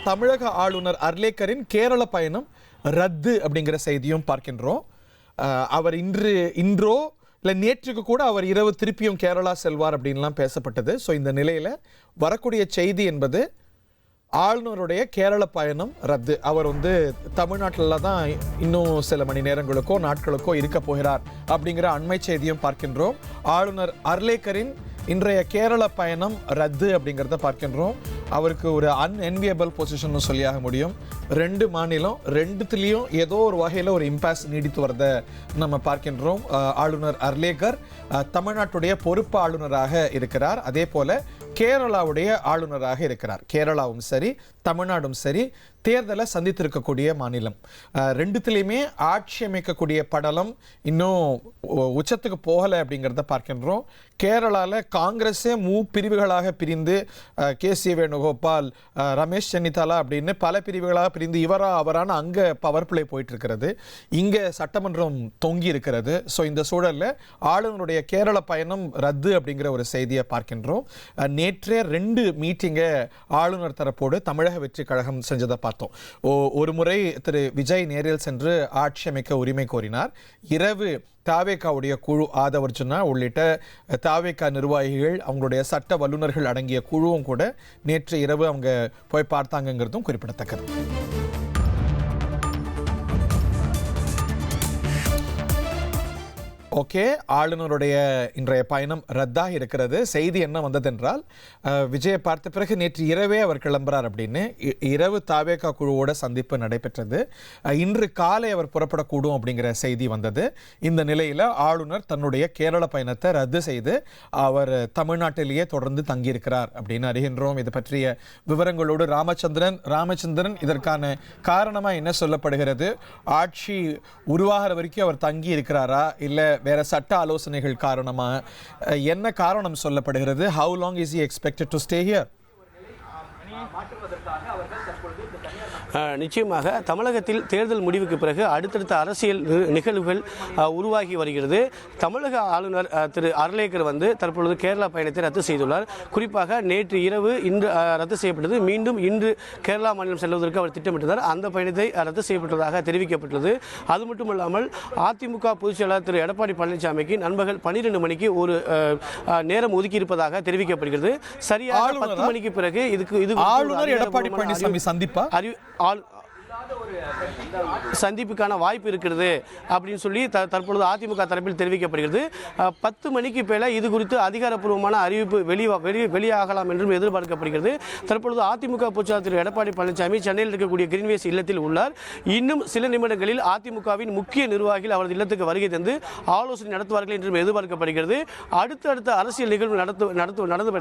தமிழக ஆளுநர் அர்லேக்கரின் கேரள பயணம் ரத்து அப்படிங்கிற செய்தியும் பார்க்கின்றோம். அவர் இன்றோ இல்லை நேற்றுக்கு கூட அவர் இரவு திருப்பியும் கேரளா செல்வார் அப்படின்லாம் பேசப்பட்டது. ஸோ இந்த நிலையில் வரக்கூடிய செய்தி என்பது ஆளுநருடைய கேரள பயணம் ரத்து. அவர் தமிழ்நாட்டில் தான் இன்னும் சில மணி நேரங்களுக்கோ நாட்களுக்கோ இருக்க போகிறார் அப்படிங்கிற அண்மை செய்தியும் பார்க்கின்றோம். ஆளுநர் அர்லேக்கரின் இன்றைய கேரள பயணம் ரத்து அப்படிங்கிறத பார்க்கின்றோம். அவருக்கு ஒரு அன்என்வியபிள் பொசிஷன் சொல்லியாக முடியும். 2 மாநிலம், 2த்துலேயும் ஏதோ ஒரு வகையில் ஒரு இம்பாஸ் நீடித்து வரத நம்ம பார்க்கின்றோம். ஆளுநர் அர்லேக்கர் தமிழ்நாட்டுடைய பொறுப்பு ஆளுநராக இருக்கிறார். அதே போல கேரளாவுடைய ஆளுநராக இருக்கிறார். கேரளாவும் சரி தமிழ்நாடும் சரி தேர்தலை சந்தித்திருக்கக்கூடிய மாநிலம். 2த்துலேயுமே ஆட்சி அமைக்கக்கூடிய படலம் இன்னும் உச்சத்துக்கு போகலை அப்படிங்கிறத பார்க்கின்றோம். கேரளாவில் காங்கிரஸே பிரிவுகளாக பிரிந்து கேசி வேணுகோபால், ரமேஷ் சென்னிதாலா அப்படின்னு பல பிரிவுகளாக பிரிந்து இவரா அவரான அங்கே பவர் பிளே போயிட்டு இருக்கிறது. இங்கே சட்டமன்றம் தொங்கி இருக்கிறது. ஸோ இந்த சூழலில் ஆளுநருடைய கேரள பயணம் ரத்து அப்படிங்கிற ஒரு செய்தியை பார்க்கின்றோம். நேற்றே 2 மீட்டிங்கை ஆளுநர் தரப்போடு தமிழக வெற்றி கழகம் செஞ்சதை பார்த்தோம். ஒரு முறை திரு விஜய் நேரில் சென்று ஆட்சி அமைக்க உரிமை கோரினார். இரவு தாவேகாவுடைய குழு ஆதவர்ஜுனா உள்ளிட்ட தாவேகா நிர்வாகிகள், அவங்களுடைய சட்ட வல்லுநர்கள் அடங்கிய குழுவும் கூட நேற்று இரவு அவங்க போய் பார்த்தாங்கிறதும் குறிப்பிடத்தக்கது. ஓகே, ஆளுநருடைய இன்றைய பயணம் ரத்தாக இருக்கிறது. செய்தி என்ன வந்ததென்றால், விஜயை பார்த்த பிறகு நேற்று இரவே அவர் கிளம்புறார் அப்படின்னு இரவு தாவேகா குழுவோட சந்திப்பு நடைபெற்றது. இன்று காலை அவர் புறப்படக்கூடும் அப்படிங்கிற செய்தி வந்தது. இந்த நிலையில் ஆளுநர் தன்னுடைய கேரள பயணத்தை ரத்து செய்து அவர் தமிழ்நாட்டிலேயே தொடர்ந்து தங்கியிருக்கிறார் அப்படின்னு அறிகின்றோம். இது பற்றிய விவரங்களோடு ராமச்சந்திரன் இதற்கான காரணமாக என்ன சொல்லப்படுகிறது? ஆட்சி உருவாகிற வரைக்கும் அவர் தங்கி இருக்கிறாரா, இல்லை வேற சட்ட ஆலோசனைகள் காரணமா, என்ன காரணம் சொல்லப்படுகிறது? How long is he expected to stay here? நிச்சயமாக தமிழகத்தில் தேர்தல் முடிவுக்கு பிறகு அடுத்தடுத்த அரசியல் நிகழ்வுகள் உருவாகி வருகிறது. தமிழக ஆளுநர் திரு அர்லேக்கர் தற்பொழுது கேரளா பயணத்தை ரத்து செய்துள்ளார். குறிப்பாக நேற்று இரவு இன்று ரத்து செய்யப்பட்டது. மீண்டும் இன்று கேரளா மாநிலம் செல்வதற்கு அவர் திட்டமிட்டார். அந்த பயணத்தை ரத்து செய்யப்பட்டதாக தெரிவிக்கப்பட்டுள்ளது. அது மட்டுமல்லாமல் அதிமுக பொதுச் செயலாளர் திரு எடப்பாடி பழனிசாமிக்கு நண்பகல் 12 மணிக்கு ஒரு நேரம் ஒதுக்கி இருப்பதாக தெரிவிக்கப்படுகிறது. சரியாக 10 மணிக்கு பிறகு இது ஆளுநர் எடப்பாடி பழனிசாமி சந்திப்புக்கான வாய்ப்பு இருக்கிறது அப்படின்னு சொல்லி தற்பொழுது அதிமுக தரப்பில் தெரிவிக்கப்படுகிறது. 10 மணிக்கு மேல இது குறித்து அதிகாரப்பூர்வமான அறிவிப்பு வெளியாகலாம் என்றும் எதிர்பார்க்கப்படுகிறது. தற்பொழுது அதிமுக பொதுச்செயலாளர் திரு எடப்பாடி பழனிசாமி சென்னையில் இருக்கக்கூடிய கிரீன்வேஸ் இல்லத்தில் உள்ளார். இன்னும் சில நிமிடங்களில் அதிமுகவின் முக்கிய நிர்வாகிகள் அவரது இல்லத்துக்கு வருகை தந்து ஆலோசனை நடத்துவார்கள் என்றும் எதிர்பார்க்கப்படுகிறது. அடுத்தடுத்த அரசியல் நிகழ்வு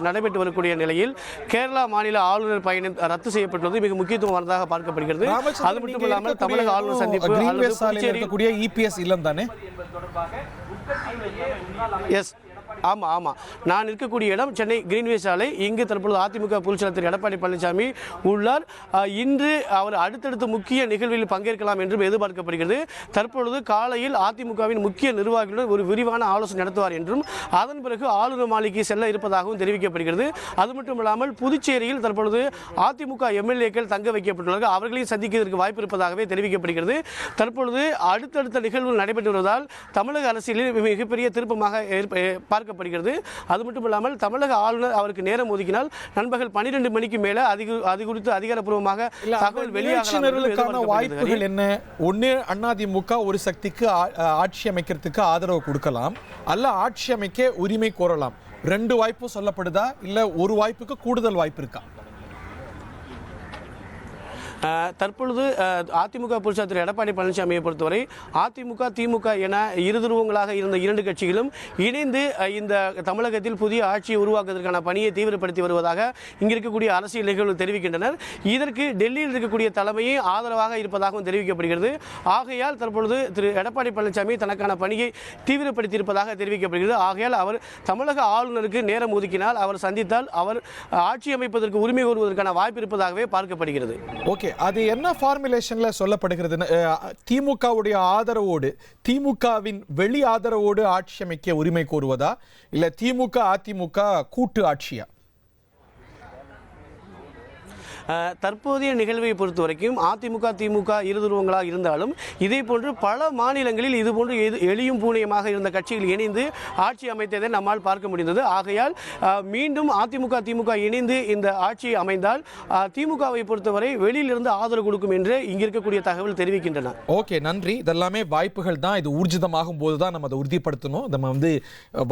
நடைபெற்று வரக்கூடிய நிலையில் கேரளா மாநில ஆளுநர் பயணம் ரத்து செய்யப்பட்டுள்ளது மிக முக்கியத்துவம் வாய்ந்ததாக பார்க்கப்படுகிறது. அது மட்டும் இல்லாமல் தமிழக ஆளுநர் சந்திப்பு இபிஎஸ் இல்லம் தானே? எஸ், ஆமாம். நான் இருக்கக்கூடிய இடம் சென்னை கிரீன்வே சாலை. இங்கு தற்பொழுது அதிமுக பொதுச் செயலாளர் திரு எடப்பாடி பழனிசாமி உள்ளார். இன்று அவர் அடுத்தடுத்த முக்கிய நிகழ்வில் பங்கேற்கலாம் என்றும் எதிர்பார்க்கப்படுகிறது. தற்பொழுது காலையில் அதிமுகவின் முக்கிய நிர்வாகிகளுடன் ஒரு விரிவான ஆலோசனை நடத்துவார் என்றும் அதன் பிறகு ஆளுநர் மாளிகைக்கு செல்ல இருப்பதாகவும் தெரிவிக்கப்படுகிறது. அது மட்டும் இல்லாமல் புதுச்சேரியில் தற்பொழுது அதிமுக எம்எல்ஏக்கள் தங்க வைக்கப்பட்டுள்ளார்கள். அவர்களையும் சந்திக்கிறதுக்கு வாய்ப்பு இருப்பதாகவே தெரிவிக்கப்படுகிறது. தற்பொழுது அடுத்தடுத்த நிகழ்வுகள் நடைபெற்று வருவதால் தமிழக அரசியலில் மிகப்பெரிய திருப்பமாக பார்க்கப்படுகிறது. அது மட்டும் இல்லாமல் தமிழக ஆளுநர் அவருக்கு நேரம் ஒதுக்கினால் நண்பகல் 12 மணிக்கு மேல அது குறித்து அதிகாரப்பூர்வமாக தகவல் வெளியாகலாம். வாய்ப்புகள் என்ன? ஒன்னு, அதிமுக ஒரு சக்திக்கு ஆட்சி அமைக்கிறதுக்கு ஆதரவு கொடுக்கலாம், அல்ல ஆட்சி அமைக்க உரிமை கோரலாம். 2 வாய்ப்பும் சொல்லப்படுதா, இல்ல ஒரு வாய்ப்புக்கு கூடுதல் வாய்ப்பு இருக்கா? தற்பொழுது அதிமுக பொதுச் செயலாளர் திரு எடப்பாடி பழனிசாமியை பொறுத்தவரை அதிமுக திமுக என இருதுருவங்களாக இருந்த 2 கட்சிகளும் இணைந்து இந்த தமிழகத்தில் புதிய ஆட்சியை உருவாக்குவதற்கான பணியை தீவிரப்படுத்தி வருவதாக இங்கு இருக்கக்கூடிய அரசியல் நிகழ்வுகள் தெரிவிக்கின்றனர். இதற்கு டெல்லியில் இருக்கக்கூடிய தலைமையை ஆதரவாக இருப்பதாகவும் தெரிவிக்கப்படுகிறது. ஆகையால் தற்பொழுது திரு எடப்பாடி பழனிசாமி தனக்கான பணியை தீவிரப்படுத்தி இருப்பதாக தெரிவிக்கப்படுகிறது. ஆகையால் அவர் தமிழக ஆளுநருக்கு நேரம் ஒதுக்கினால், அவர் சந்தித்தால் அவர் ஆட்சி அமைப்பதற்கு உரிமை கோருவதற்கான வாய்ப்பு இருப்பதாகவே பார்க்கப்படுகிறது. ஓகே, அது என்ன ஃபார்முலேஷன்ல சொல்லப்படுகிறது? திமுகவுடைய ஆதரவோடு, திமுகவின் வெளி ஆதரவோடு ஆட்சி அமைக்க உரிமை கோருவதா, இல்ல திமுக அதிமுக கூட்டு ஆட்சியா? தற்போதைய நிகழ்வை பொறுத்த வரைக்கும் அதிமுக திமுக இருதுருவங்களாக இருந்தாலும் இதே போன்று பல மாநிலங்களில் இதுபோன்று எளியும் பூனையமாக இருந்த கட்சிகள் இணைந்து ஆட்சி அமைத்ததை நம்மால் பார்க்க முடிந்தது. ஆகையால் மீண்டும் அதிமுக திமுக இணைந்து இந்த ஆட்சி அமைந்தால் திமுகவை பொறுத்தவரை வெளியிலிருந்து ஆதரவு கொடுக்கும் என்று இங்க இருக்கக்கூடிய தகவல் தெரிவிக்கின்றன. ஓகே, நன்றி. இதெல்லாமே வாய்ப்புகள் தான். இது ஊர்ஜிதமாகும் போது தான் நம்ம அதை உறுதிப்படுத்தணும். நம்ம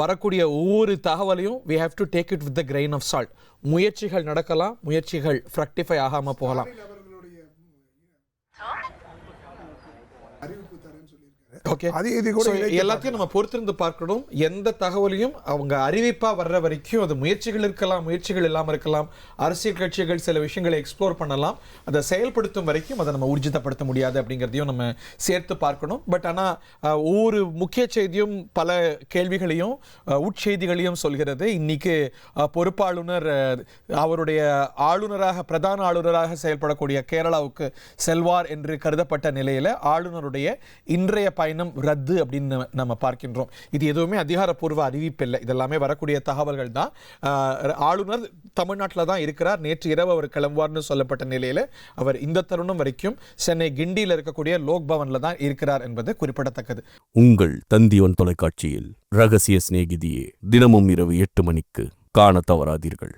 வரக்கூடிய ஒவ்வொரு தகவலையும் we have to take it with the grain of salt. முயற்சிகள் நடக்கலாம், முயற்சிகள் ஃப்ரக்டிஃபை ஆகாம போகலாம். ஓகே, எல்லாத்தையும் நம்ம பொறுத்திருந்து பார்க்கணும். எந்த தகவலையும் அவங்க அறிவிப்பா வர்ற வரைக்கும் அது முயற்சிகள் இருக்கலாம், முயற்சிகள் இல்லாமல் இருக்கலாம். அரசியல் கட்சிகள் சில விஷயங்களை எக்ஸ்ப்ளோர் பண்ணலாம். அதை செயல்படுத்தும் வரைக்கும் அதை நம்ம ஊர்ஜிதப்படுத்த முடியாது அப்படிங்கிறதையும் நம்ம சேர்த்து பார்க்கணும். பட் ஆனால் ஒவ்வொரு முக்கிய செய்தியும் பல கேள்விகளையும் உட்செய்திகளையும் சொல்கிறது. இன்னைக்கு பொறுப்பாளுநர் அவருடைய ஆளுநராக பிரதான ஆளுநராக செயல்படக்கூடிய கேரளாவுக்கு செல்வார் என்று கருதப்பட்ட நிலையில் ஆளுநருடைய இன்றைய பயணம் ரத்து அப்படின்னு நம்ம பார்க்கின்றோம். இது எதுவுமே அதிகாரப்பூர்வ அறிவிப்பு இல்லை. இதெல்லாமே வரக்கூடிய தகவல்கள் தான். ஆளுநர் தமிழ்நாட்டில் தான் இருக்கிறார். நேற்று இரவு அவர் கிளம்புவார்னு சொல்லப்பட்ட நிலையில் அவர் இந்த தருணம் வரைக்கும் சென்னை கிண்டியில் இருக்கக்கூடிய லோக் பவன்ல தான் இருக்கிறார் என்பது குறிப்பிடத்தக்கது. உங்கள் தந்திவன் தொலைக்காட்சியில் ரகசிய சிநேகிதியே தினமும் இரவு 8 மணிக்கு காண தவறாதீர்கள்.